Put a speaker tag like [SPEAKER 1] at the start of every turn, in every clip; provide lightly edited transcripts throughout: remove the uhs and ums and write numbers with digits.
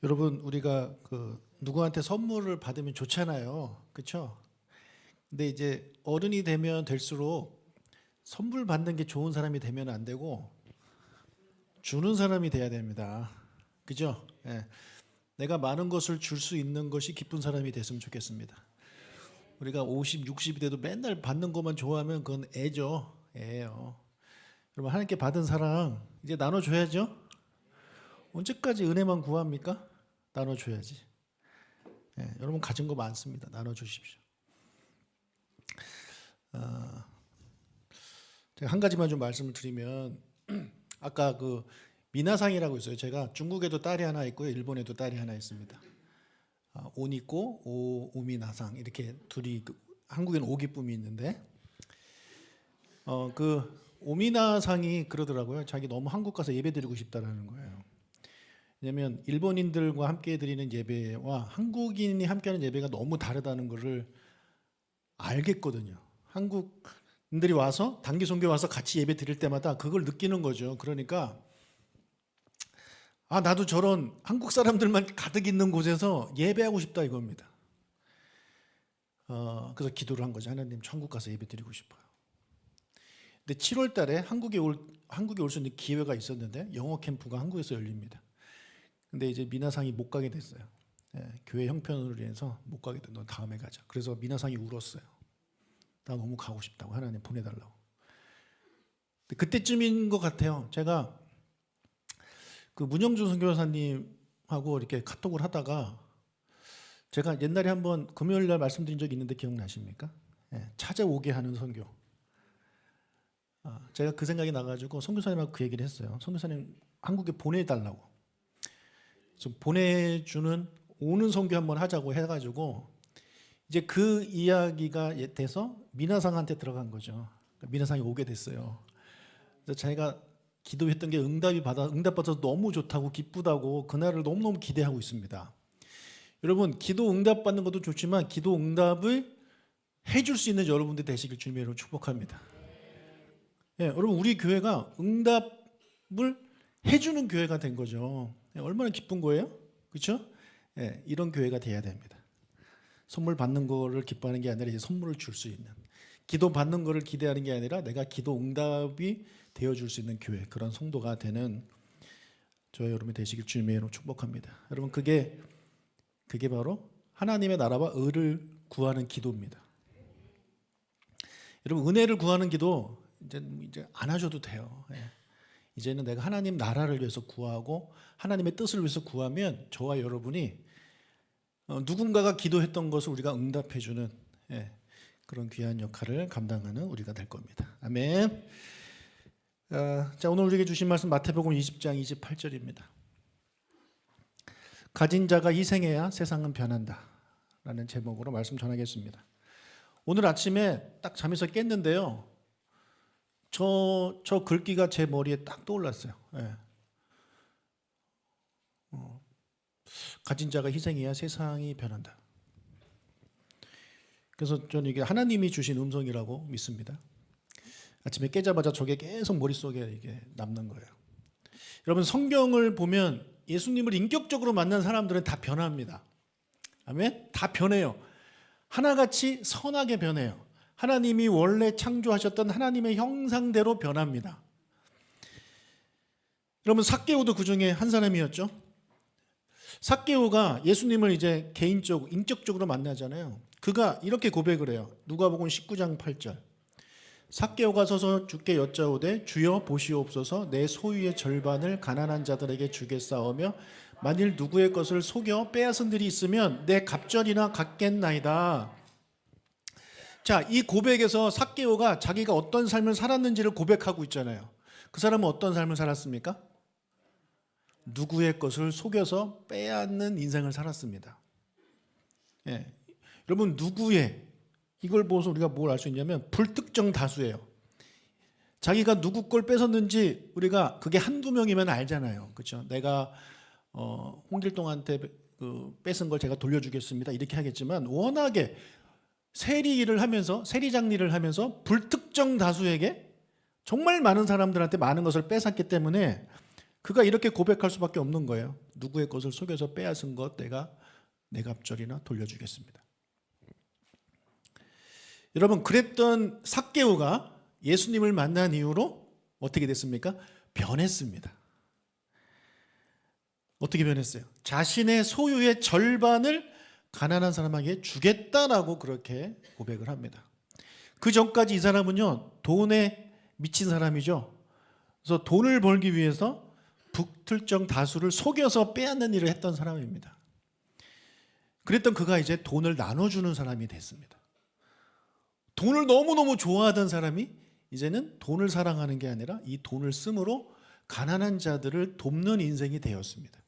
[SPEAKER 1] 여러분 우리가 누구한테 선물을 받으면 좋잖아요. 그렇죠? 근데 이제 어른이 되면 될수록 선물 받는 게 좋은 사람이 되면 안 되고 주는 사람이 돼야 됩니다. 그죠? 예. 내가 많은 것을 줄 수 있는 것이 기쁜 사람이 됐으면 좋겠습니다. 우리가 50, 60이 돼도 맨날 받는 것만 좋아하면 그건 애죠. 애예요. 여러분 하나님께 받은 사랑 이제 나눠줘야죠. 언제까지 은혜만 구합니까? 나눠줘야지. 예, 여러분 가진 거 많습니다. 나눠주십시오. 제가 한 가지만 좀 말씀을 드리면 아까 미나상이라고 있어요. 제가 중국에도 딸이 하나 있고요, 일본에도 딸이 하나 있습니다. 오니꼬, 오미나상 이렇게 둘이 한국에는 오기쁨이 있는데 오미나상이 그러더라고요. 자기 너무 한국 가서 예배 드리고 싶다라는 거예요. 왜냐하면 일본인들과 함께 드리는 예배와 한국인이 함께하는 예배가 너무 다르다는 것을 알겠거든요. 한국인들이 와서 단기 선교 와서 같이 예배 드릴 때마다 그걸 느끼는 거죠. 그러니까 나도 저런 한국 사람들만 가득 있는 곳에서 예배하고 싶다 이겁니다. 그래서 기도를 한 거죠. 하나님 천국 가서 예배 드리고 싶어요. 근데 7월 달에 한국에 올 수 있는 기회가 있었는데 영어 캠프가 한국에서 열립니다. 근데 이제 미나상이 못 가게 됐어요. 예, 교회 형편으로 인해서 못 가게 됐는데 너 다음에 가자. 그래서 미나상이 울었어요. 나 너무 가고 싶다고 하나님 보내달라고. 그때쯤인 것 같아요. 제가 문영준 선교사님하고 이렇게 카톡을 하다가 제가 옛날에 한번 금요일 날 말씀드린 적이 있는데 기억나십니까? 예, 찾아오게 하는 선교. 제가 그 생각이 나가지고 선교사님하고 그 얘기를 했어요. 선교사님 한국에 보내달라고. 좀 보내주는 오는 선교 한번 하자고 해가지고 이제 그 이야기가 돼서 미나상한테 들어간 거죠. 미나상이 오게 됐어요. 그래서 자기가 기도했던 게 응답받아서 너무 좋다고 기쁘다고 그날을 너무너무 기대하고 있습니다. 여러분 기도 응답받는 것도 좋지만 기도 응답을 해줄 수 있는 여러분들 되시길 주님으로 축복합니다. 예, 여러분 우리 교회가 응답을 해주는 교회가 된 거죠. 예, 얼마나 기쁜 거예요? 그렇죠? 예, 이런 교회가 돼야 됩니다. 선물 받는 거를 기뻐하는 게 아니라 이제 선물을 줄 수 있는, 기도 받는 거를 기대하는 게 아니라 내가 기도 응답이 되어줄 수 있는 교회, 그런 성도가 되는 저와 여러분이 되시길 주님의 이름으로 축복합니다. 여러분 그게 바로 하나님의 나라와 의를 구하는 기도입니다. 여러분 은혜를 구하는 기도 이제 안 하셔도 돼요. 예. 이제는 내가 하나님 나라를 위해서 구하고 하나님의 뜻을 위해서 구하면 저와 여러분이 누군가가 기도했던 것을 우리가 응답해주는 그런 귀한 역할을 감당하는 우리가 될 겁니다. 아멘. 자, 오늘 우리에게 주신 말씀 마태복음 20장 28절입니다. 가진 자가 희생해야 세상은 변한다 라는 제목으로 말씀 전하겠습니다. 오늘 아침에 딱 잠에서 깼는데요, 저 글귀가 제 머리에 딱 떠올랐어요. 예. 가진 자가 희생해야 세상이 변한다. 그래서 저는 이게 하나님이 주신 음성이라고 믿습니다. 아침에 깨자마자 저게 계속 머릿속에 이게 남는 거예요. 여러분 성경을 보면 예수님을 인격적으로 만난 사람들은 다 변합니다. 아멘? 다 변해요. 하나같이 선하게 변해요. 하나님이 원래 창조하셨던 하나님의 형상대로 변합니다. 여러분 삭개오도 그 중에 한 사람이었죠. 삭개오가 예수님을 이제 개인적으로 인격적으로 만나잖아요. 그가 이렇게 고백을 해요. 누가복음 19장 8절. 삭개오가 서서 주께 여짜오되 주여 보시옵소서 내 소유의 절반을 가난한 자들에게 주겠사오며 만일 누구의 것을 속여 빼앗은 들이 있으면 내 갑절이나 갖겠나이다. 자, 이 고백에서 삭개오가 자기가 어떤 삶을 살았는지를 고백하고 있잖아요. 그 사람은 어떤 삶을 살았습니까? 누구의 것을 속여서 빼앗는 인생을 살았습니다. 예. 여러분 누구의, 이걸 보고서 우리가 뭘 알 수 있냐면 불특정 다수예요. 자기가 누구 걸 뺏었는지 우리가 그게 한두 명이면 알잖아요. 그렇죠? 내가 홍길동한테 뺏은 걸 제가 돌려주겠습니다 이렇게 하겠지만 워낙에 세리장 일을 하면서 불특정 다수에게 정말 많은 사람들한테 많은 것을 뺏었기 때문에 그가 이렇게 고백할 수밖에 없는 거예요. 누구의 것을 속여서 빼앗은 것 내가 네 갑절이나 돌려주겠습니다. 여러분, 그랬던 삭개오가 예수님을 만난 이후로 어떻게 됐습니까? 변했습니다. 어떻게 변했어요? 자신의 소유의 절반을 가난한 사람에게 주겠다라고 그렇게 고백을 합니다. 그 전까지 이 사람은요, 돈에 미친 사람이죠. 그래서 돈을 벌기 위해서 북특정 다수를 속여서 빼앗는 일을 했던 사람입니다. 그랬던 그가 이제 돈을 나눠주는 사람이 됐습니다. 돈을 너무너무 좋아하던 사람이 이제는 돈을 사랑하는 게 아니라 이 돈을 쓰므로 가난한 자들을 돕는 인생이 되었습니다.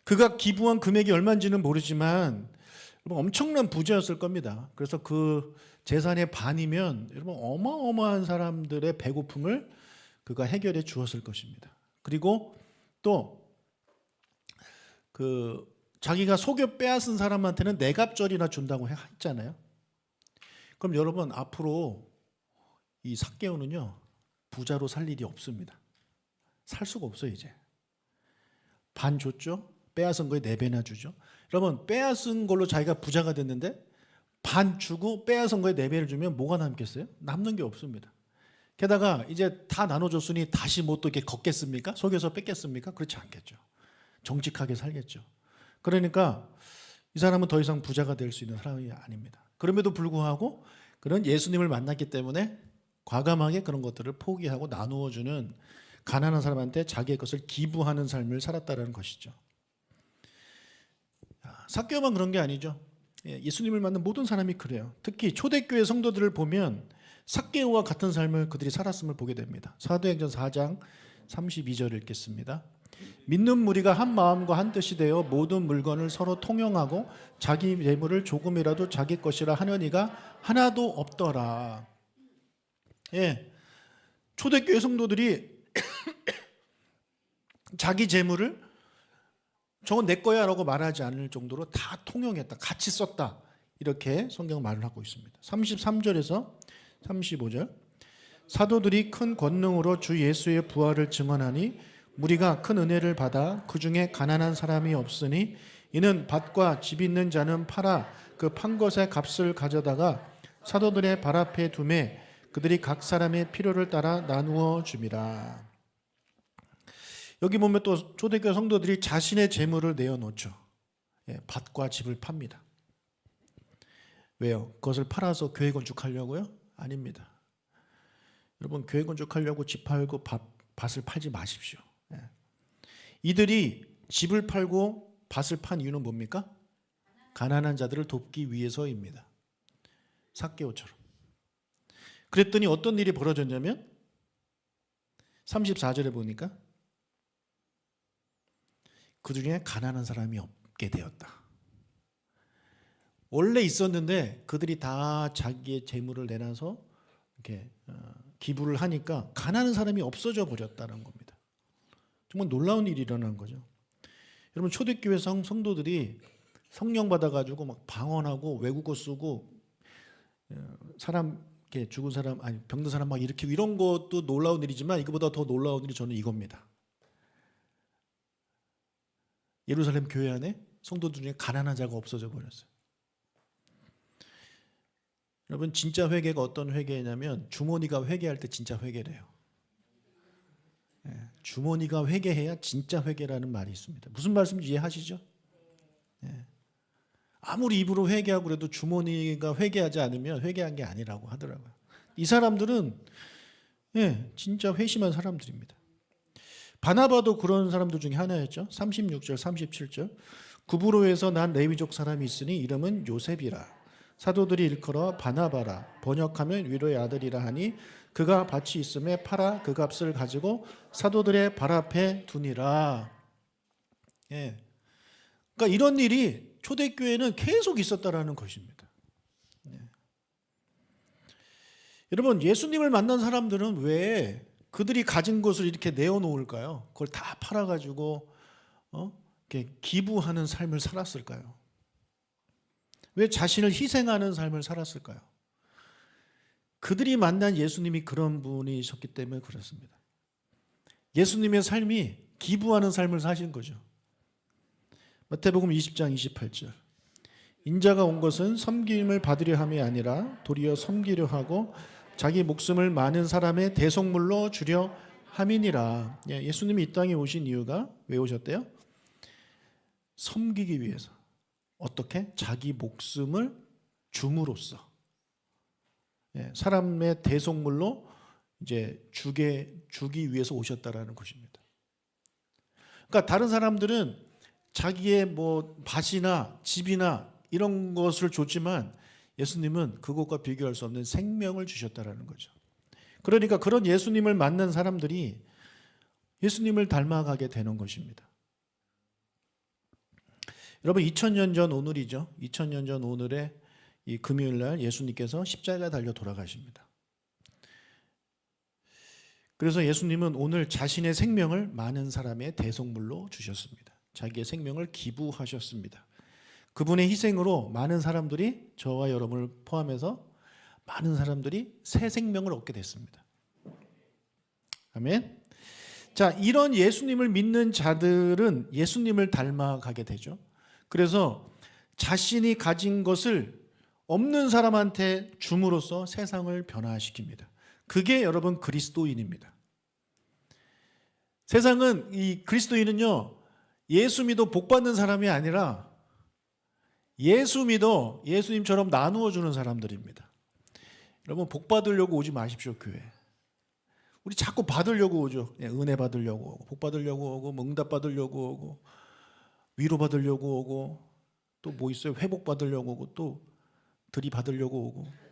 [SPEAKER 1] 그가 기부한 금액이 얼마인지는 모르지만 여러분 엄청난 부자였을 겁니다. 그래서 그 재산의 반이면 여러분 어마어마한 사람들의 배고픔을 그가 해결해 주었을 것입니다. 그리고 또 그 자기가 속여 빼앗은 사람한테는 네 갑절이나 준다고 했잖아요. 그럼 여러분 앞으로 이 삭개오는요 부자로 살 일이 없습니다. 살 수가 없어요. 이제 반 줬죠. 빼앗은 거에 4배나 주죠. 여러분 빼앗은 걸로 자기가 부자가 됐는데 반 주고 빼앗은 거에 4배를 주면 뭐가 남겠어요? 남는 게 없습니다. 게다가 이제 다 나눠줬으니 다시 뭐 또 이렇게 걷겠습니까? 속여서 뺏겠습니까? 그렇지 않겠죠. 정직하게 살겠죠. 그러니까 이 사람은 더 이상 부자가 될 수 있는 사람이 아닙니다. 그럼에도 불구하고 그런 예수님을 만났기 때문에 과감하게 그런 것들을 포기하고 나누어주는 가난한 사람한테 자기의 것을 기부하는 삶을 살았다는 것이죠. 삭개오만 그런 게 아니죠. 예수님을 만난 모든 사람이 그래요. 특히 초대교회 성도들을 보면 삭개오와 같은 삶을 그들이 살았음을 보게 됩니다. 사도행전 4장 32절 읽겠습니다. 믿는 무리가 한 마음과 한 뜻이 되어 모든 물건을 서로 통용하고 자기 재물을 조금이라도 자기 것이라 하는 이가 하나도 없더라. 예, 초대교회 성도들이 자기 재물을 저건 내 거야 라고 말하지 않을 정도로 다 통용했다. 같이 썼다. 이렇게 성경 말을 하고 있습니다. 33절에서 35절 사도들이 큰 권능으로 주 예수의 부활을 증언하니 무리가 큰 은혜를 받아 그 중에 가난한 사람이 없으니 이는 밭과 집 있는 자는 팔아 그 판 것의 값을 가져다가 사도들의 발 앞에 두매 그들이 각 사람의 필요를 따라 나누어 줍니다. 여기 보면 또 초대교회 성도들이 자신의 재물을 내어놓죠. 밭과 집을 팝니다. 왜요? 그것을 팔아서 교회 건축하려고요? 아닙니다. 여러분 교회 건축하려고 집 팔고 밭을 팔지 마십시오. 이들이 집을 팔고 밭을 판 이유는 뭡니까? 가난한 자들을 돕기 위해서입니다. 삭개오처럼. 그랬더니 어떤 일이 벌어졌냐면 34절에 보니까 그 중에 가난한 사람이 없게 되었다. 원래 있었는데 그들이 다 자기의 재물을 내놔서 이렇게 기부를 하니까 가난한 사람이 없어져 버렸다는 겁니다. 정말 놀라운 일이 일어난 거죠. 여러분 초대교회 성도들이 성령 받아가지고 막 방언하고 외국어 쓰고 사람 이렇게 죽은 사람 아니 병든 사람 막 이렇게 이런 것도 놀라운 일이지만 이거보다 더 놀라운 일이 저는 이겁니다. 예루살렘 교회 안에 성도들 중에 가난한 자가 없어져 버렸어요. 여러분 진짜 회개가 어떤 회개냐면 주머니가 회개할 때 진짜 회개래요. 주머니가 회개해야 진짜 회개라는 말이 있습니다. 무슨 말씀인지 이해하시죠? 아무리 입으로 회개하고 그래도 주머니가 회개하지 않으면 회개한 게 아니라고 하더라고요. 이 사람들은 진짜 회심한 사람들입니다. 바나바도 그런 사람들 중에 하나였죠. 36절 37절 구브로에서 난 레위족 사람이 있으니 이름은 요셉이라 사도들이 일컬어 바나바라 번역하면 위로의 아들이라 하니 그가 밭이 있음에 팔아 그 값을 가지고 사도들의 발 앞에 두니라. 그러니까 이런 일이 초대교회는 계속 있었다라는 것입니다. 여러분 예수님을 만난 사람들은 왜 그들이 가진 것을 이렇게 내어놓을까요? 그걸 다 팔아가지고 이렇게 기부하는 삶을 살았을까요? 왜 자신을 희생하는 삶을 살았을까요? 그들이 만난 예수님이 그런 분이셨기 때문에 그렇습니다. 예수님의 삶이 기부하는 삶을 사신 거죠. 마태복음 20장 28절. 인자가 온 것은 섬김을 받으려 함이 아니라 도리어 섬기려 하고 자기 목숨을 많은 사람의 대속물로 주려 함이니라. 예수님이 이 땅에 오신 이유가 왜 오셨대요? 섬기기 위해서. 어떻게? 자기 목숨을 줌으로써 사람의 대속물로 이제 주기 위해서 오셨다라는 것입니다. 그러니까 다른 사람들은 자기의 뭐 밭이나 집이나 이런 것을 줬지만 예수님은 그것과 비교할 수 없는 생명을 주셨다라는 거죠. 그러니까 그런 예수님을 만난 사람들이 예수님을 닮아가게 되는 것입니다. 여러분 2000년 전 오늘이죠. 2000년 전 오늘에 이 금요일 날 예수님께서 십자가에 달려 돌아가십니다. 그래서 예수님은 오늘 자신의 생명을 많은 사람의 대속물로 주셨습니다. 자기의 생명을 기부하셨습니다. 그분의 희생으로 많은 사람들이 저와 여러분을 포함해서 많은 사람들이 새 생명을 얻게 됐습니다. 아멘. 자, 이런 예수님을 믿는 자들은 예수님을 닮아가게 되죠. 그래서 자신이 가진 것을 없는 사람한테 줌으로써 세상을 변화시킵니다. 그게 여러분 그리스도인입니다. 세상은 이 그리스도인은요, 예수 믿어 복 받는 사람이 아니라 예수 믿어 예수님처럼 나누어 주는 사람들입니다. 여러분 복 받으려고 오지 마십시오, 교회. 우리 자꾸 받으려고 오죠. 은혜 받으려고 오고, 복 받으려고 오고, 응답 받으려고 오고, 위로 받으려고 오고, 또 뭐 있어요? 회복 받으려고 오고, 또 들이받으려고 오고.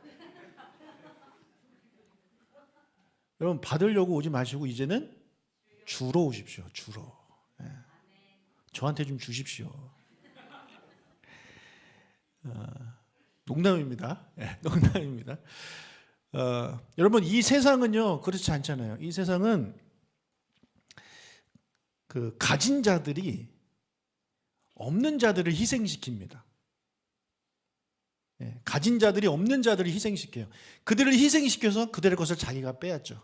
[SPEAKER 1] 여러분 받으려고 오지 마시고 이제는 주러 오십시오. 주러. 저한테 좀 주십시오. 농담입니다. 농담입니다. 여러분 이 세상은요 그렇지 않잖아요. 이 세상은 그 가진 자들이 없는 자들을 희생시킵니다. 가진 자들이 없는 자들을 희생시켜요. 그들을 희생시켜서 그들의 것을 자기가 빼앗죠.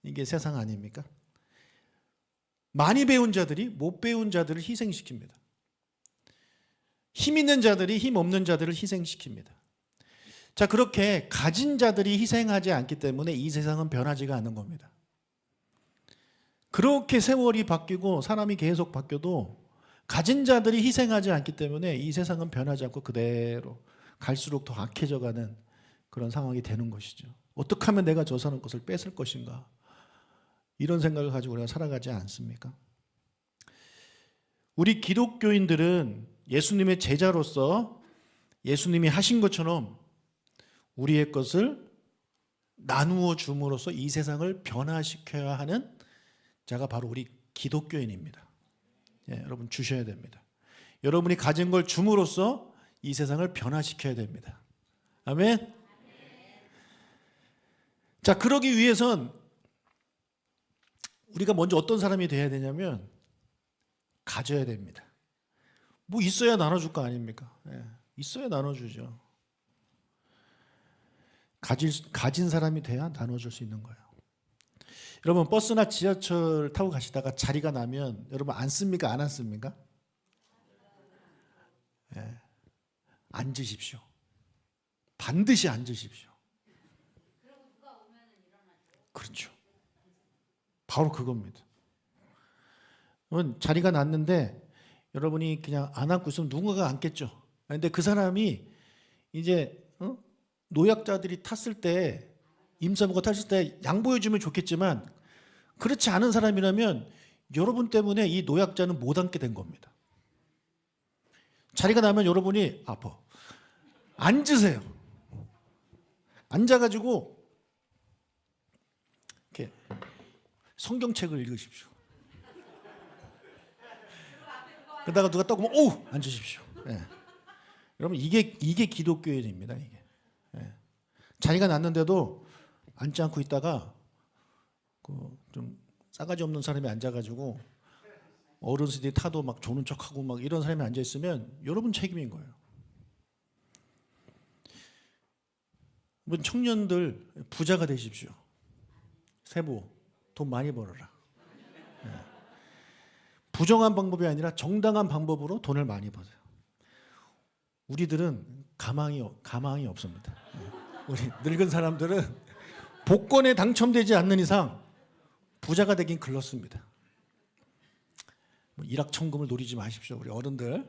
[SPEAKER 1] 이게 세상 아닙니까? 많이 배운 자들이 못 배운 자들을 희생시킵니다. 힘 있는 자들이 힘 없는 자들을 희생시킵니다. 자, 그렇게 가진 자들이 희생하지 않기 때문에 이 세상은 변하지가 않는 겁니다. 그렇게 세월이 바뀌고 사람이 계속 바뀌어도 가진 자들이 희생하지 않기 때문에 이 세상은 변하지 않고 그대로 갈수록 더 악해져가는 그런 상황이 되는 것이죠. 어떻게 하면 내가 저 사람 것을 뺏을 것인가, 이런 생각을 가지고 우리가 살아가지 않습니까? 우리 기독교인들은 예수님의 제자로서 예수님이 하신 것처럼 우리의 것을 나누어 줌으로써 이 세상을 변화시켜야 하는 자가 바로 우리 기독교인입니다. 여러분 주셔야 됩니다. 여러분이 가진 걸 줌으로써 이 세상을 변화시켜야 됩니다. 아멘. 자, 그러기 위해선 우리가 먼저 어떤 사람이 돼야 되냐면 가져야 됩니다. 뭐 있어야 나눠줄 거 아닙니까? 있어야 나눠주죠. 가진 사람이 돼야 나눠줄 수 있는 거예요. 여러분 버스나 지하철 타고 가시다가 자리가 나면 여러분 앉습니까? 안 앉습니까? 앉으십시오. 반드시 앉으십시오. 그렇죠. 바로 그겁니다. 여러분 자리가 났는데 여러분이 그냥 안 앉고 있으면 누군가가 앉겠죠. 그런데 그 사람이 이제 노약자들이 탔을 때, 임산부가 탔을 때 양보해주면 좋겠지만 그렇지 않은 사람이라면 여러분 때문에 이 노약자는 못 앉게 된 겁니다. 자리가 나면 여러분이 아파. 앉으세요. 앉아가지고 이렇게 성경책을 읽으십시오. 그러다가 누가 딱 오면 오! 앉으십시오. 여러분 이게 기독교인입니다. 이게. 자리가 났는데도 앉지 않고 있다가 좀 싸가지 없는 사람이 앉아가지고 어른들이 타도 막 조는 척하고 막 이런 사람이 앉아 있으면 여러분 책임인 거예요. 여러분 청년들 부자가 되십시오. 세부 돈 많이 벌어라. 부정한 방법이 아니라 정당한 방법으로 돈을 많이 버세요. 우리들은 가망이 없습니다. 우리 늙은 사람들은 복권에 당첨되지 않는 이상 부자가 되긴 글렀습니다. 일확천금을 노리지 마십시오, 우리 어른들.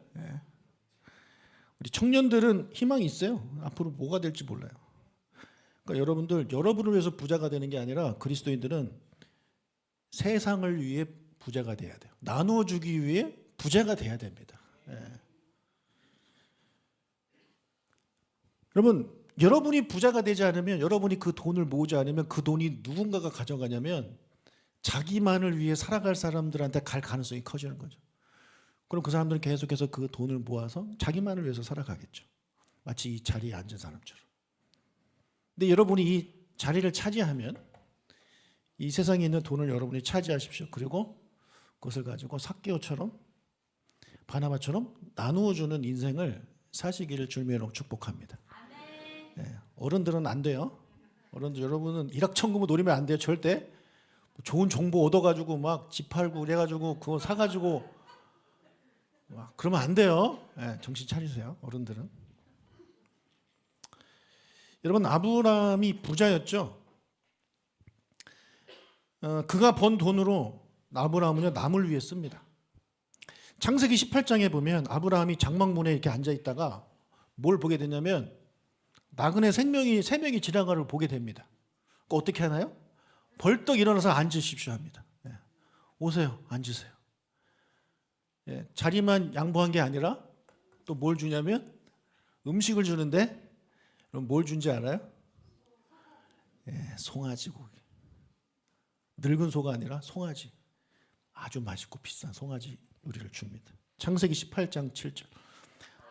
[SPEAKER 1] 우리 청년들은 희망이 있어요. 앞으로 뭐가 될지 몰라요. 그러니까 여러분을 위해서 부자가 되는 게 아니라 그리스도인들은 세상을 위해 부자가 돼야 돼요. 나누어주기 위해 부자가 돼야 됩니다. 여러분이 부자가 되지 않으면, 여러분이 그 돈을 모으지 않으면 그 돈이 누군가가 가져가냐면 자기만을 위해 살아갈 사람들한테 갈 가능성이 커지는 거죠. 그럼 그 사람들은 계속해서 그 돈을 모아서 자기만을 위해서 살아가겠죠. 마치 이 자리에 앉은 사람처럼. 근데 여러분이 이 자리를 차지하면 이 세상에 있는 돈을 여러분이 차지하십시오. 그리고 그것을 가지고 삭개오처럼, 바나바처럼 나누어주는 인생을 사시기를 주님으로 축복합니다. 어른들은 안 돼요. 어른들, 여러분은 일확천금을 노리면 안 돼요. 절대. 좋은 정보 얻어가지고 막 집 팔고 그래가지고 그거 사가지고 막 그러면 안 돼요. 정신 차리세요, 어른들은. 여러분, 아브라함이 부자였죠. 그가 번 돈으로 아브라함은요 남을 위해 씁니다. 창세기 18장에 보면 아브라함이 장막문에 이렇게 앉아 있다가 뭘 보게 되냐면 나그네 3명이 지나가를 보게 됩니다. 어떻게 하나요? 벌떡 일어나서 앉으십시오 합니다. 오세요, 앉으세요. 자리만 양보한 게 아니라 또 뭘 주냐면 음식을 주는데, 그럼 뭘 준지 알아요? 송아지 고기. 늙은 소가 아니라 송아지. 아주 맛있고 비싼 송아지 요리를 줍니다. 창세기 18장 7절.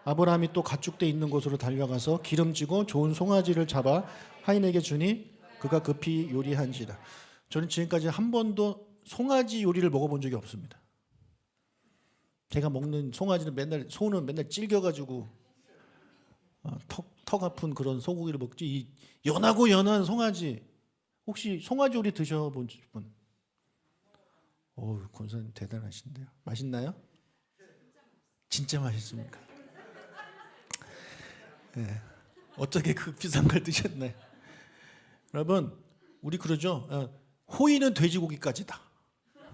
[SPEAKER 1] 아브라함이 또 가축대 있는 곳으로 달려가서 기름지고 좋은 송아지를 잡아 하인에게 주니 그가 급히 요리한지라. 저는 지금까지 한 번도 송아지 요리를 먹어본 적이 없습니다. 제가 먹는 송아지는 소는 맨날 찔겨가지고 턱 아픈 그런 소고기를 먹지. 이 연하고 연한 송아지, 혹시 송아지 요리 드셔본 분? 권사님 대단하신데요. 맛있나요? 진짜 맛있습니까? 어떻게 그 비싼 걸 드셨나요? 여러분, 우리 그러죠. 호의는 돼지고기까지다.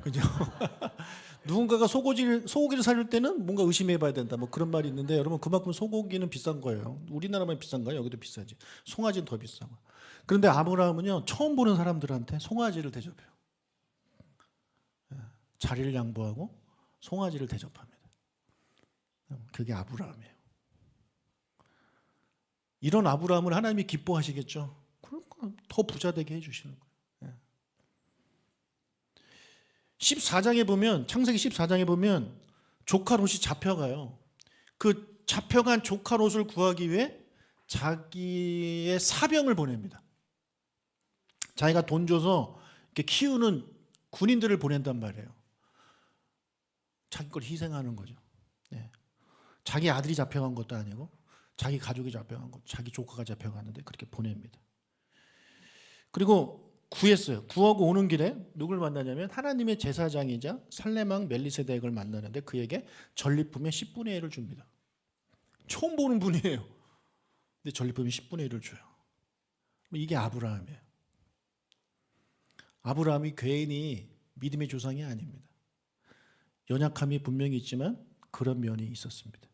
[SPEAKER 1] 그죠? 누군가가 소고기를 사줄 때는 뭔가 의심해봐야 된다. 뭐 그런 말이 있는데, 여러분, 그만큼 소고기는 비싼 거예요. 우리나라만 비싼가요? 여기도 비싸지. 송아지는 더 비싸고. 그런데 아브라함은요 처음 보는 사람들한테 송아지를 대접해요. 자리를 양보하고 송아지를 대접합니다. 그게 아브라함이에요. 이런 아브라함을 하나님이 기뻐하시겠죠. 그러니까 더 부자 되게 해주시는 거예요. 14장에 보면, 창세기 14장에 보면 조카 롯이 잡혀가요. 그 잡혀간 조카 롯을 구하기 위해 자기의 사병을 보냅니다. 자기가 돈 줘서 이렇게 키우는 군인들을 보낸단 말이에요. 자기 걸 희생하는 거죠. 자기 아들이 잡혀간 것도 아니고 자기 가족이 잡혀간 것, 자기 조카가 잡혀갔는데 그렇게 보냅니다. 그리고 구하고 오는 길에 누굴 만나냐면 하나님의 제사장이자 살레망 멜리세덱을 만나는데 그에게 전리품의 10분의 1을 줍니다. 처음 보는 분이에요. 근데 전리품의 10분의 1을 줘요. 이게 아브라함이에요. 아브라함이 괜히 믿음의 조상이 아닙니다. 연약함이 분명히 있지만 그런 면이 있었습니다.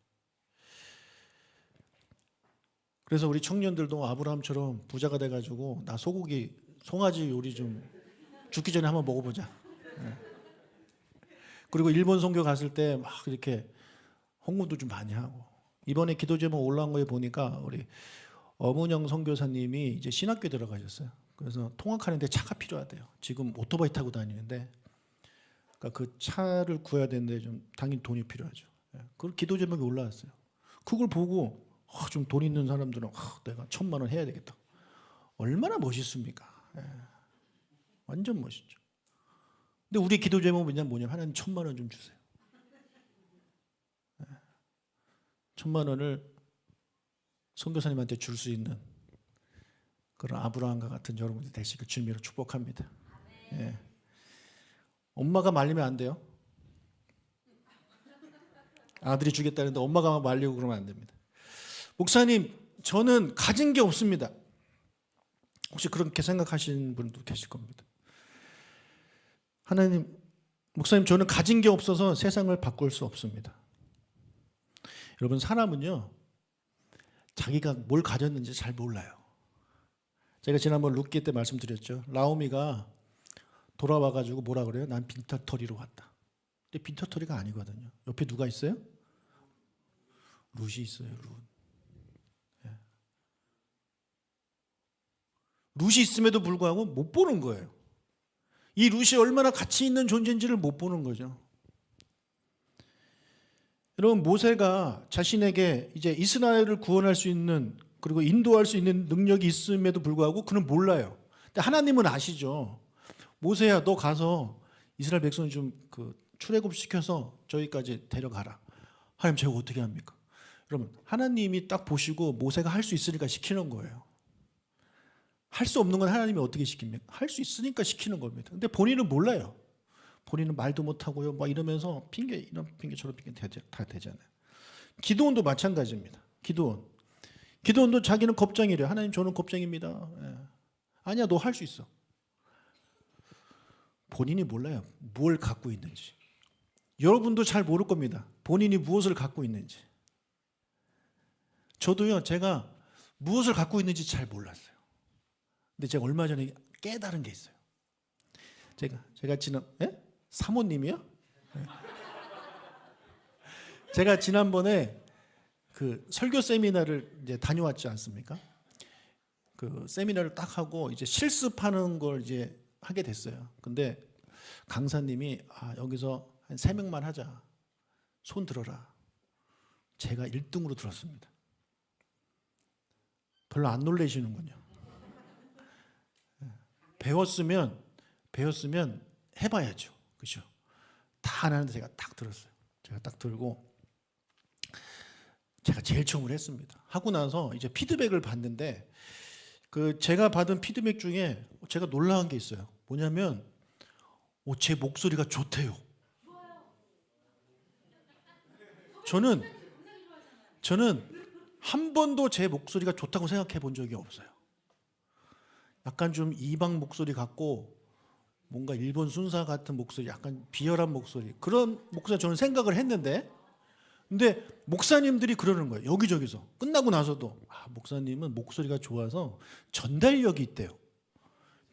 [SPEAKER 1] 그래서 우리 청년들도 아브라함처럼 부자가 돼가지고 나 송아지 요리 좀 죽기 전에 한번 먹어보자. 그리고 일본 선교 갔을 때 막 이렇게 홍보도 좀 많이 하고, 이번에 기도 제목 올라온 거에 보니까 우리 어문영 선교사님이 이제 신학교에 들어가셨어요. 그래서 통학하는데 차가 필요하대요. 지금 오토바이 타고 다니는데, 그러니까 그 차를 구해야 되는데 좀 당연히 돈이 필요하죠. 그 기도 제목이 올라왔어요. 그걸 보고 좀 돈 있는 사람들은 내가 1,000만 원 해야 되겠다. 얼마나 멋있습니까? 완전 멋있죠. 근데 우리 기도 제목은 뭐냐면 하나님 1,000만 원 좀 주세요. 1,000만 원을 선교사님한테 줄 수 있는 그런 아브라함과 같은 여러분들이 되시길 주님으로 축복합니다. 엄마가 말리면 안 돼요. 아들이 주겠다는데 엄마가 말리고 그러면 안 됩니다. 목사님, 저는 가진 게 없습니다. 혹시 그렇게 생각하시는 분도 계실 겁니다. 하나님, 목사님, 저는 가진 게 없어서 세상을 바꿀 수 없습니다. 여러분, 사람은요, 자기가 뭘 가졌는지 잘 몰라요. 제가 지난번 룻기 때 말씀드렸죠. 나오미가 돌아와가지고 뭐라 그래요? 난 빈털터리로 왔다. 근데 빈털터리가 아니거든요. 옆에 누가 있어요? 룻이 있어요. 룻. 예. 룻이 있음에도 불구하고 못 보는 거예요. 이 룻이 얼마나 가치 있는 존재인지를 못 보는 거죠. 여러분, 모세가 자신에게 이제 이스라엘을 구원할 수 있는, 그리고 인도할 수 있는 능력이 있음에도 불구하고 그는 몰라요. 근데 하나님은 아시죠. 모세야, 너 가서 이스라엘 백성 좀 출애굽 시켜서 저기까지 데려가라. 하나님, 제가 어떻게 합니까? 여러분, 하나님이 딱 보시고 모세가 할 수 있으니까 시키는 거예요. 할 수 없는 건 하나님이 어떻게 시킵니까? 할 수 있으니까 시키는 겁니다. 근데 본인은 몰라요. 본인은 말도 못하고요, 막 이러면서 핑계, 이런 핑계 저런 핑계 다 되잖아요. 기드온도 마찬가지입니다. 기드온도 자기는 겁쟁이래요. 하나님, 저는 겁쟁입니다. 예. 아니야, 너 할 수 있어. 본인이 몰라요. 뭘 갖고 있는지. 여러분도 잘 모를 겁니다. 본인이 무엇을 갖고 있는지. 저도요, 제가 무엇을 갖고 있는지 잘 몰랐어요. 근데 제가 얼마 전에 깨달은 게 있어요. 제가 지난, 예? 사모님이요? 예. 제가 지난번에 설교 세미나를 이제 다녀왔지 않습니까? 그 세미나를 딱 하고 이제 실습하는 걸 이제 하게 됐어요. 근데 강사님이 여기서 한 3명만 하자. 손 들어라. 제가 1등으로 들었습니다. 별로 안 놀라시는군요. 배웠으면 해봐야죠. 그렇죠? 다 안 하는데 제가 딱 들었어요. 제가 딱 들고 제가 제일 처음으로 했습니다. 하고 나서 이제 피드백을 받는데 제가 받은 피드백 중에 제가 놀라운 게 있어요. 뭐냐면 제 목소리가 좋대요. 저는 한 번도 제 목소리가 좋다고 생각해 본 적이 없어요. 약간 좀 이방 목소리 같고 뭔가 일본 순사 같은 목소리, 약간 비열한 목소리, 그런 목소리 저는 생각을 했는데, 근데 목사님들이 그러는 거예요. 여기저기서 끝나고 나서도 목사님은 목소리가 좋아서 전달력이 있대요.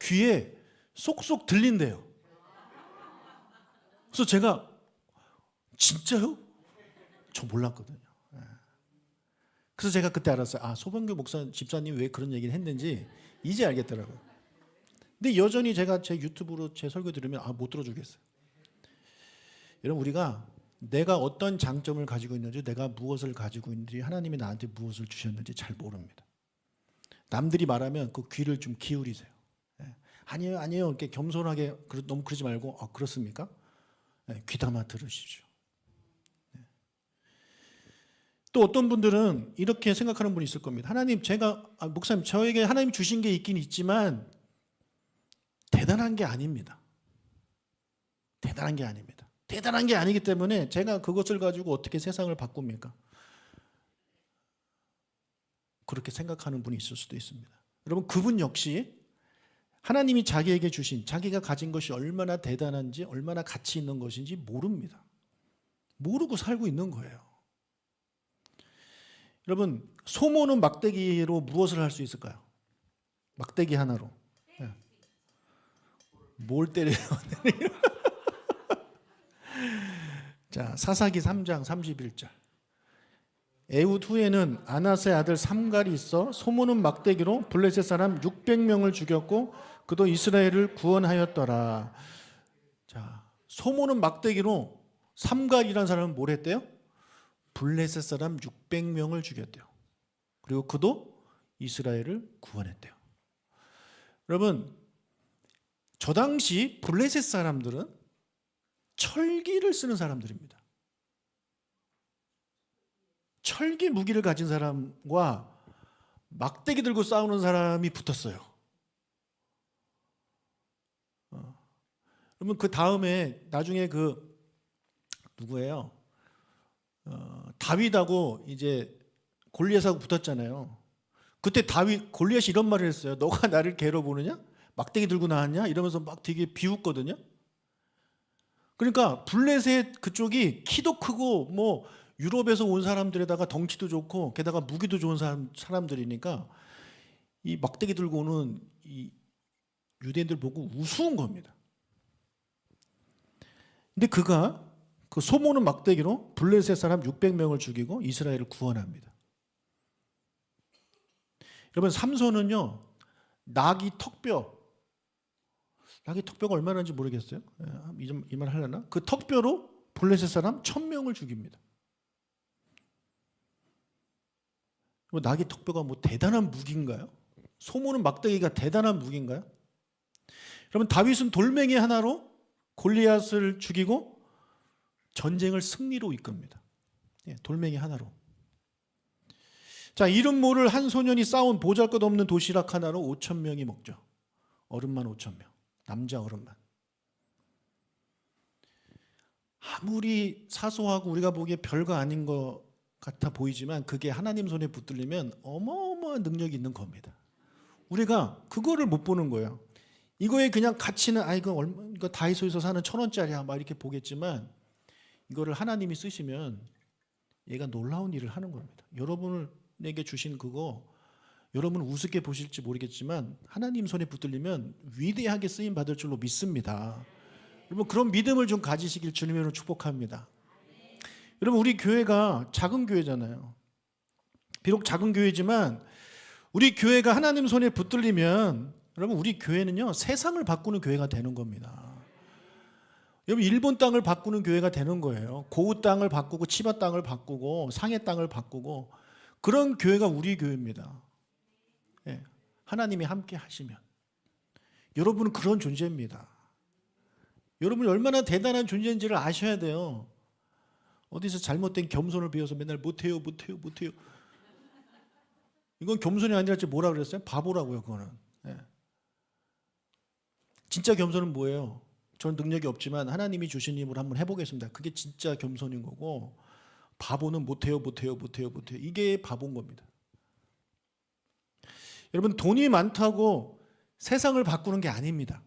[SPEAKER 1] 귀에 쏙쏙 들린대요. 그래서 제가 진짜요? 저 몰랐거든요. 그래서 제가 그때 알았어요. 소병규 집사님이 왜 그런 얘기를 했는지 이제 알겠더라고요. 근데 여전히 제가 제 유튜브로 제 설교 들으면 못 들어주겠어요. 여러분, 우리가 내가 어떤 장점을 가지고 있는지, 내가 무엇을 가지고 있는지, 하나님이 나한테 무엇을 주셨는지 잘 모릅니다. 남들이 말하면 그 귀를 좀 기울이세요. 아니에요. 이렇게 겸손하게 너무 그러지 말고 그렇습니까? 귀담아 들으십시오. 또 어떤 분들은 이렇게 생각하는 분이 있을 겁니다. 하나님, 목사님, 저에게 하나님 주신 게 있긴 있지만 대단한 게 아닙니다. 대단한 게 아닙니다. 대단한 게 아니기 때문에 제가 그것을 가지고 어떻게 세상을 바꿉니까? 그렇게 생각하는 분이 있을 수도 있습니다. 여러분, 그분 역시 하나님이 자기에게 주신, 자기가 가진 것이 얼마나 대단한지, 얼마나 가치 있는 것인지 모릅니다. 모르고 살고 있는 거예요. 여러분, 소모는 막대기로 무엇을 할 수 있을까요? 막대기 하나로. 뭘 때려요? 자, 사사기 3장 31절. 에훗 후에는 아나스의 아들 삼갈이 있어 소모는 막대기로 블레셋 사람 600명을 죽였고 그도 이스라엘을 구원하였더라. 자, 소모는 막대기로 삼갈이라는 사람은 뭘 했대요? 블레셋 사람 600명을 죽였대요. 그리고 그도 이스라엘을 구원했대요. 여러분, 저 당시 블레셋 사람들은 철기를 쓰는 사람들입니다. 철기 무기를 가진 사람과 막대기 들고 싸우는 사람이 붙었어요. 그러면 그 다음에 나중에 그 누구예요? 다윗하고 이제 골리앗하고 붙었잖아요. 그때 골리앗이 이런 말을 했어요. 너가 나를 개로 보느냐? 막대기 들고 나왔냐? 이러면서 막 되게 비웃거든요. 그러니까 블레셋 그쪽이 키도 크고 뭐 유럽에서 온 사람들에다가 덩치도 좋고 게다가 무기도 좋은 사람들이니까 이 막대기 들고 오는 이 유대인들 보고 우스운 겁니다. 근데 그가 그 소모는 막대기로 블레셋 사람 600명을 죽이고 이스라엘을 구원합니다. 여러분 삼손은요 낙이 턱뼈가 얼마나인지 모르겠어요. 이 말 하려나? 그 턱뼈로 블레셋 사람 1000명을 죽입니다. 낙이 턱뼈가 뭐 대단한 무기인가요? 소모는 막대기가 대단한 무기인가요? 여러분 다윗은 돌멩이 하나로 골리앗을 죽이고 전쟁을 승리로 이끕니다. 돌멩이 하나로. 자, 이름 모를 한 소년이 쌓은 보잘것없는 도시락 하나로 5,000명이 먹죠. 어른만 5,000명. 남자 어른만. 아무리 사소하고 우리가 보기에 별거 아닌 것 같아 보이지만 그게 하나님 손에 붙들리면 어마어마한 능력이 있는 겁니다. 우리가 그거를 못 보는 거예요. 이거의 그냥 가치는 이거 다이소에서 사는 1,000원짜리야 막 이렇게 보겠지만 이거를 하나님이 쓰시면 얘가 놀라운 일을 하는 겁니다. 여러분에게 주신 그거 여러분 우습게 보실지 모르겠지만 하나님 손에 붙들리면 위대하게 쓰임 받을 줄로 믿습니다. 여러분 그런 믿음을 좀 가지시길 주님으로 축복합니다. 여러분 우리 교회가 작은 교회잖아요. 비록 작은 교회지만 우리 교회가 하나님 손에 붙들리면 여러분 우리 교회는요 세상을 바꾸는 교회가 되는 겁니다. 여러분 일본 땅을 바꾸는 교회가 되는 거예요. 고우 땅을 바꾸고 치바 땅을 바꾸고 상해 땅을 바꾸고 그런 교회가 우리 교회입니다. 예, 하나님이 함께 하시면 여러분은 그런 존재입니다. 여러분이 얼마나 대단한 존재인지를 아셔야 돼요. 어디서 잘못된 겸손을 배워서 맨날 못해요. 이건 겸손이 아니라 뭐라 그랬어요? 바보라고요. 그거는. 예. 진짜 겸손은 뭐예요? 저는 능력이 없지만 하나님이 주신 힘으로 한번 해보겠습니다. 그게 진짜 겸손인 거고 바보는 못해요. 이게 바보인 겁니다. 여러분 돈이 많다고 세상을 바꾸는 게 아닙니다.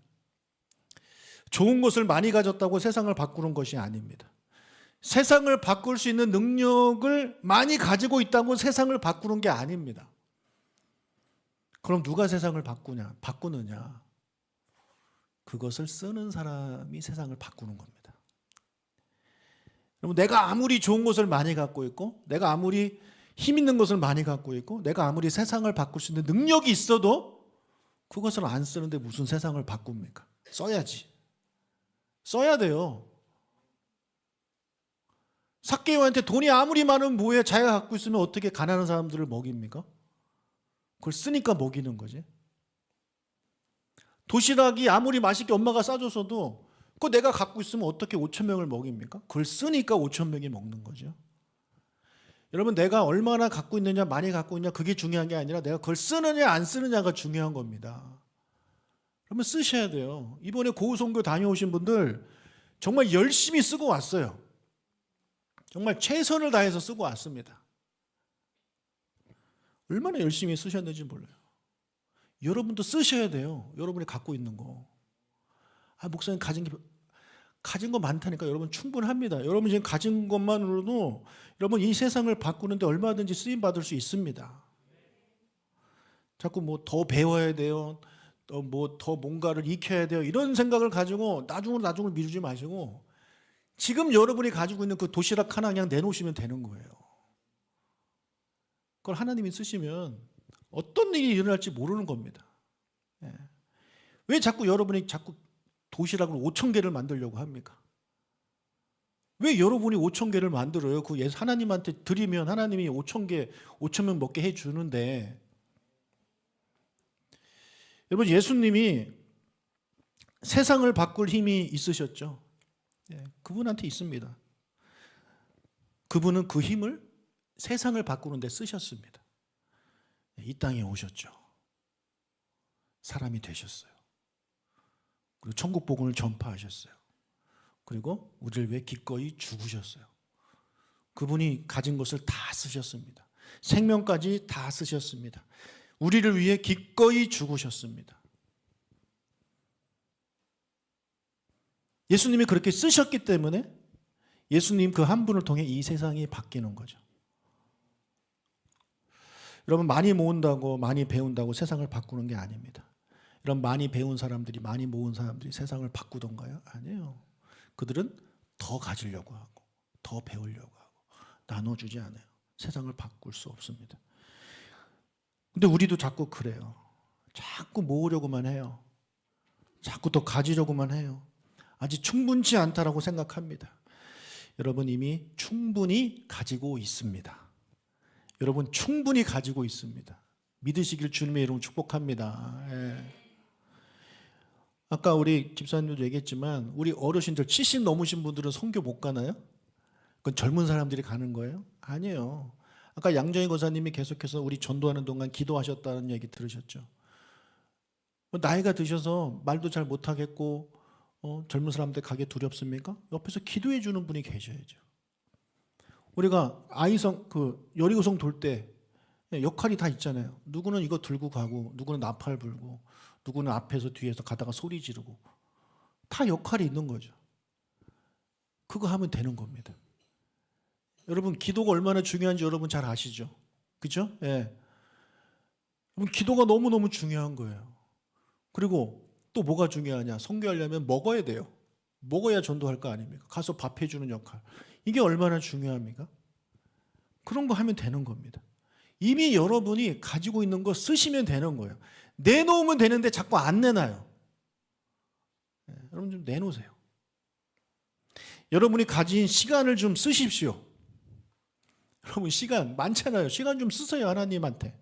[SPEAKER 1] 좋은 것을 많이 가졌다고 세상을 바꾸는 것이 아닙니다. 세상을 바꿀 수 있는 능력을 많이 가지고 있다고 세상을 바꾸는 게 아닙니다. 그럼 누가 세상을 바꾸느냐? 그것을 쓰는 사람이 세상을 바꾸는 겁니다. 여러분 내가 아무리 좋은 것을 많이 갖고 있고 내가 아무리 힘 있는 것을 많이 갖고 있고 내가 아무리 세상을 바꿀 수 있는 능력이 있어도 그것을 안 쓰는데 무슨 세상을 바꿉니까? 써야지. 써야 돼요. 삭개오한테 돈이 아무리 많으면 뭐해? 자기가 갖고 있으면 어떻게 가난한 사람들을 먹입니까? 그걸 쓰니까 먹이는 거지. 도시락이 아무리 맛있게 엄마가 싸줬어도 그거 내가 갖고 있으면 어떻게 5,000명을 먹입니까? 그걸 쓰니까 5,000명이 먹는 거죠. 여러분 내가 얼마나 갖고 있느냐 많이 갖고 있느냐 그게 중요한 게 아니라 내가 그걸 쓰느냐 안 쓰느냐가 중요한 겁니다. 그러면 쓰셔야 돼요. 이번에 고우선교 다녀오신 분들 정말 열심히 쓰고 왔어요. 정말 최선을 다해서 쓰고 왔습니다. 얼마나 열심히 쓰셨는지 몰라요. 여러분도 쓰셔야 돼요. 여러분이 갖고 있는 거. 목사님 가진 거 많다니까 여러분 충분합니다. 여러분 지금 가진 것만으로도 여러분 이 세상을 바꾸는데 얼마든지 쓰임 받을 수 있습니다. 자꾸 뭐 더 배워야 돼요. 더 뭔가를 익혀야 돼요. 이런 생각을 가지고 나중을 미루지 마시고 지금 여러분이 가지고 있는 그 도시락 하나 그냥 내놓으시면 되는 거예요. 그걸 하나님이 쓰시면 어떤 일이 일어날지 모르는 겁니다. 예. 왜 자꾸 여러분이 자꾸 도시락을 5,000개를 만들려고 합니까? 왜 여러분이 5,000개를 만들어요? 그 하나님한테 드리면 하나님이 5,000개, 5,000명 먹게 해주는데 여러분 예수님이 세상을 바꿀 힘이 있으셨죠? 예, 그분한테 있습니다. 그분은 그 힘을 세상을 바꾸는 데 쓰셨습니다. 이 땅에 오셨죠. 사람이 되셨어요. 그리고 천국 복음을 전파하셨어요. 그리고 우리를 위해 기꺼이 죽으셨어요. 그분이 가진 것을 다 쓰셨습니다. 생명까지 다 쓰셨습니다. 우리를 위해 기꺼이 죽으셨습니다. 예수님이 그렇게 쓰셨기 때문에 예수님 그 한 분을 통해 이 세상이 바뀌는 거죠. 여러분, 많이 모은다고 많이 배운다고 세상을 바꾸는 게 아닙니다. 이런 많이 배운 사람들이, 많이 모은 사람들이 세상을 바꾸던가요? 아니에요. 그들은 더 가지려고 하고 더 배우려고 하고 나눠주지 않아요. 세상을 바꿀 수 없습니다. 근데 우리도 자꾸 그래요. 자꾸 모으려고만 해요. 자꾸 더 가지려고만 해요. 아직 충분치 않다라고 생각합니다. 여러분, 이미 충분히 가지고 있습니다. 여러분, 충분히 가지고 있습니다. 믿으시길 주님의 이름으로 축복합니다. 예. 아까 우리 집사님도 얘기했지만 우리 어르신들 70 넘으신 분들은 선교 못 가나요? 그건 젊은 사람들이 가는 거예요? 아니에요. 아까 양정희 권사님이 계속해서 우리 전도하는 동안 기도하셨다는 얘기 들으셨죠? 나이가 드셔서 말도 잘 못하겠고 젊은 사람들 가기 두렵습니까? 옆에서 기도해 주는 분이 계셔야죠. 우리가 여리고성 돌 때 역할이 다 있잖아요. 누구는 이거 들고 가고, 누구는 나팔 불고, 누구는 앞에서 뒤에서 가다가 소리 지르고, 다 역할이 있는 거죠. 그거 하면 되는 겁니다. 여러분, 기도가 얼마나 중요한지 여러분 잘 아시죠? 그죠? 예. 여러분, 기도가 너무너무 중요한 거예요. 그리고 또 뭐가 중요하냐? 선교하려면 먹어야 돼요. 먹어야 전도할 거 아닙니까? 가서 밥 해주는 역할. 이게 얼마나 중요합니까? 그런 거 하면 되는 겁니다. 이미 여러분이 가지고 있는 거 쓰시면 되는 거예요. 내놓으면 되는데 자꾸 안 내놔요. 네, 여러분 좀 내놓으세요. 여러분이 가진 시간을 좀 쓰십시오. 여러분 시간 많잖아요. 시간 좀 쓰세요. 하나님한테.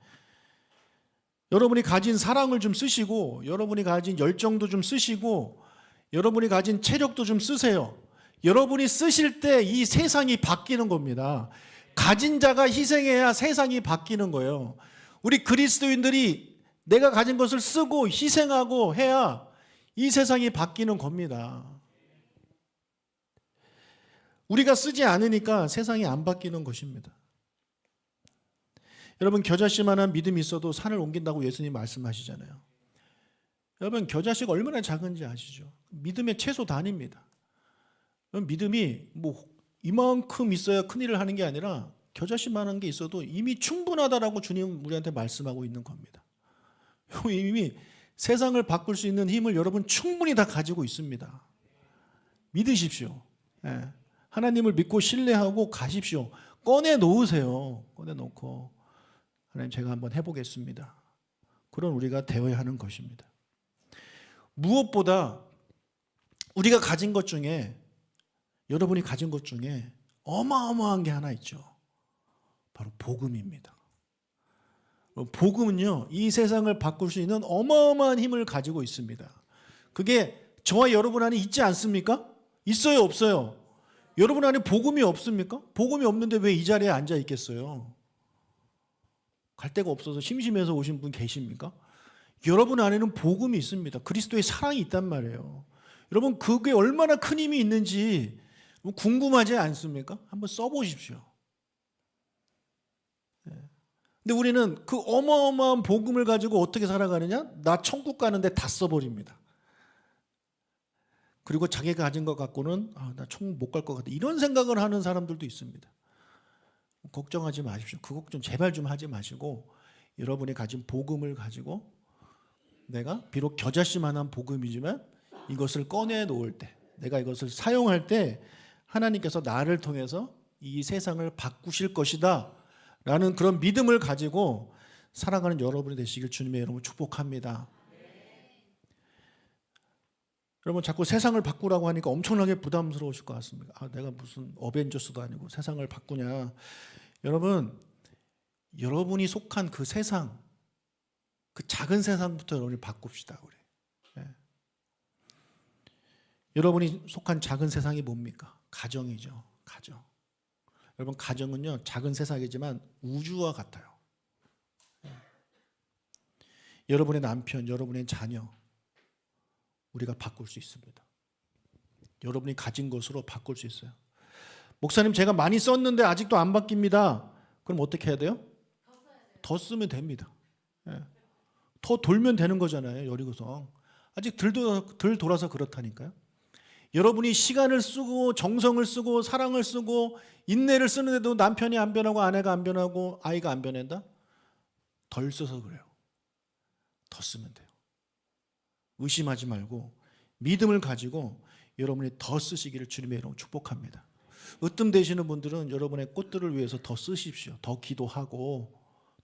[SPEAKER 1] 여러분이 가진 사랑을 좀 쓰시고, 여러분이 가진 열정도 좀 쓰시고, 여러분이 가진 체력도 좀 쓰세요. 여러분이 쓰실 때 이 세상이 바뀌는 겁니다. 가진 자가 희생해야 세상이 바뀌는 거예요. 우리 그리스도인들이 내가 가진 것을 쓰고 희생하고 해야 이 세상이 바뀌는 겁니다. 우리가 쓰지 않으니까 세상이 안 바뀌는 것입니다. 여러분, 겨자씨만한 믿음이 있어도 산을 옮긴다고 예수님 말씀하시잖아요. 여러분, 겨자씨가 얼마나 작은지 아시죠? 믿음의 최소 단위입니다. 믿음이 이만큼 있어야 큰일을 하는 게 아니라 겨자씨만한 게 있어도 이미 충분하다라고 주님 우리한테 말씀하고 있는 겁니다. 이미 세상을 바꿀 수 있는 힘을 여러분 충분히 다 가지고 있습니다. 믿으십시오. 예. 하나님을 믿고 신뢰하고 가십시오. 꺼내 놓으세요. 꺼내 놓고 하나님, 제가 한번 해보겠습니다. 그런 우리가 되어야 하는 것입니다. 무엇보다 우리가 가진 것 중에, 여러분이 가진 것 중에 어마어마한 게 하나 있죠. 바로 복음입니다. 복음은요, 이 세상을 바꿀 수 있는 어마어마한 힘을 가지고 있습니다. 그게 저와 여러분 안에 있지 않습니까? 있어요, 없어요? 여러분 안에 복음이 없습니까? 복음이 없는데 왜 이 자리에 앉아 있겠어요? 갈 데가 없어서 심심해서 오신 분 계십니까? 여러분 안에는 복음이 있습니다. 그리스도의 사랑이 있단 말이에요. 여러분, 그게 얼마나 큰 힘이 있는지 궁금하지 않습니까? 한번 써보십시오. 근데 우리는 그 어마어마한 복음을 가지고 어떻게 살아가느냐? 나 천국 가는데 다 써버립니다. 그리고 자기가 가진 것 갖고는 나 천국 못 갈 것 같다, 이런 생각을 하는 사람들도 있습니다. 걱정하지 마십시오. 그 걱정 제발 좀 하지 마시고, 여러분이 가진 복음을 가지고, 내가 비록 겨자씨만한 복음이지만 이것을 꺼내 놓을 때, 내가 이것을 사용할 때 하나님께서 나를 통해서 이 세상을 바꾸실 것이다 라는 그런 믿음을 가지고 살아가는 여러분이 되시길 주님의 이름으로 축복합니다. 여러분, 자꾸 세상을 바꾸라고 하니까 엄청나게 부담스러우실 것 같습니다. 내가 무슨 어벤져스도 아니고 세상을 바꾸냐. 여러분, 여러분이 속한 그 세상, 그 작은 세상부터 여러분이 바꿉시다. 우리. 네. 여러분이 속한 작은 세상이 뭡니까? 가정이죠. 가정. 여러분, 가정은요, 작은 세상이지만 우주와 같아요. 네. 여러분의 남편, 여러분의 자녀, 우리가 바꿀 수 있습니다. 여러분이 가진 것으로 바꿀 수 있어요. 목사님, 제가 많이 썼는데 아직도 안 바뀝니다. 그럼 어떻게 해야 돼요? 더 쓰면 됩니다. 예. 더 돌면 되는 거잖아요. 여리고성 아직 덜 돌아서 그렇다니까요. 여러분이 시간을 쓰고 정성을 쓰고 사랑을 쓰고 인내를 쓰는데도 남편이 안 변하고 아내가 안 변하고 아이가 안 변한다? 덜 써서 그래요. 더 쓰면 돼요. 의심하지 말고 믿음을 가지고 여러분이 더 쓰시기를 주님의 이름으로 축복합니다. 으뜸되시는 분들은 여러분의 꽃들을 위해서 더 쓰십시오. 더 기도하고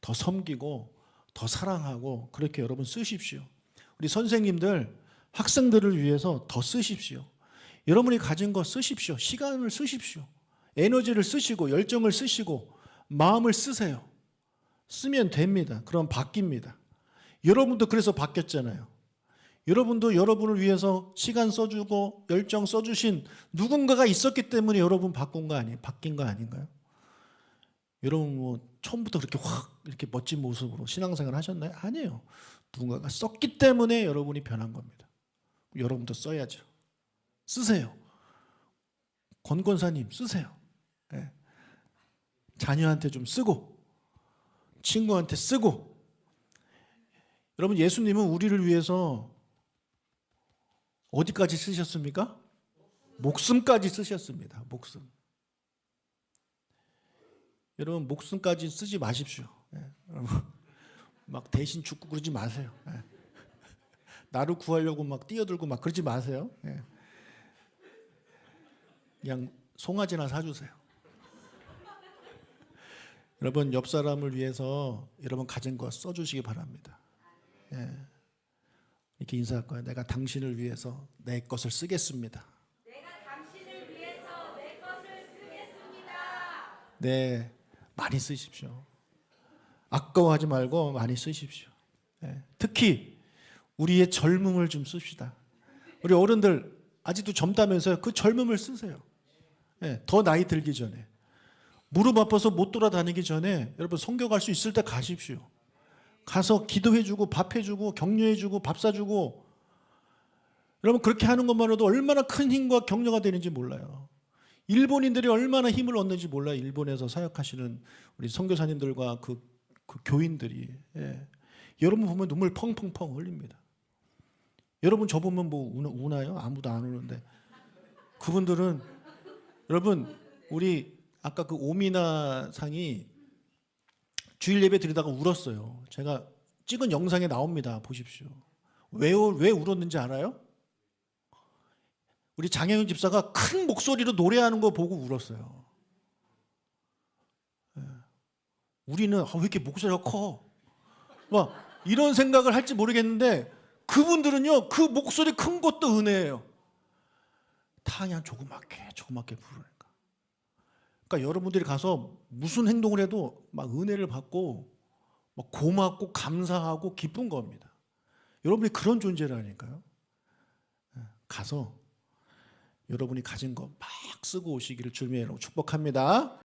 [SPEAKER 1] 더 섬기고 더 사랑하고 그렇게 여러분 쓰십시오. 우리 선생님들, 학생들을 위해서 더 쓰십시오. 여러분이 가진 거 쓰십시오. 시간을 쓰십시오. 에너지를 쓰시고 열정을 쓰시고 마음을 쓰세요. 쓰면 됩니다. 그럼 바뀝니다. 여러분도 그래서 바뀌었잖아요. 여러분도 여러분을 위해서 시간 써주고 열정 써주신 누군가가 있었기 때문에 여러분 바뀐 거 아닌가요? 여러분 뭐 처음부터 그렇게 확 이렇게 멋진 모습으로 신앙생활 하셨나요? 아니에요. 누군가가 썼기 때문에 여러분이 변한 겁니다. 여러분도 써야죠. 쓰세요. 권권사님 쓰세요. 네. 자녀한테 좀 쓰고 친구한테 쓰고. 여러분, 예수님은 우리를 위해서 어디까지 쓰셨습니까? 목숨까지 쓰셨습니다. 목숨. 여러분, 목숨까지 쓰지 마십시오. 예, 막 대신 죽고 그러지 마세요. 예. 나를 구하려고 막 뛰어들고 막 그러지 마세요. 예. 그냥 송아지나 사주세요. 여러분, 옆 사람을 위해서 여러분 가진 거 써주시기 바랍니다. 예. 이렇게 인사할 거예요. 내가 당신을 위해서 내 것을 쓰겠습니다.
[SPEAKER 2] 내가 당신을 위해서 내 것을 쓰겠습니다.
[SPEAKER 1] 네, 많이 쓰십시오. 아까워하지 말고 많이 쓰십시오. 예. 특히 우리의 젊음을 좀 씁시다. 우리 어른들 아직도 젊다면서요. 그 젊음을 쓰세요. 예. 더 나이 들기 전에. 무릎 아파서 못 돌아다니기 전에 여러분 선교 갈 수 있을 때 가십시오. 가서 기도해주고 밥해주고 격려해주고 밥 사주고. 여러분, 그렇게 하는 것만으로도 얼마나 큰 힘과 격려가 되는지 몰라요. 일본인들이 얼마나 힘을 얻는지 몰라요. 일본에서 사역하시는 우리 선교사님들과 그 교인들이. 예. 여러분 보면 눈물 펑펑펑 흘립니다. 여러분 저 보면 뭐 우나요? 아무도 안 우는데. 그분들은 여러분, 우리 아까 그 오미나 상이 주일 예배 드리다가 울었어요. 제가 찍은 영상에 나옵니다. 보십시오. 왜 울었는지 알아요? 우리 장혜윤 집사가 큰 목소리로 노래하는 거 보고 울었어요. 우리는 왜 이렇게 목소리가 커? 막 이런 생각을 할지 모르겠는데 그분들은요, 그 목소리 큰 것도 은혜예요. 다 그냥 조그맣게 부르니까. 그러니까 여러분들이 가서 무슨 행동을 해도 막 은혜를 받고 막 고맙고 감사하고 기쁜 겁니다. 여러분이 그런 존재라니까요. 가서 여러분이 가진 거 막 쓰고 오시기를 주님의 이름으로 축복합니다.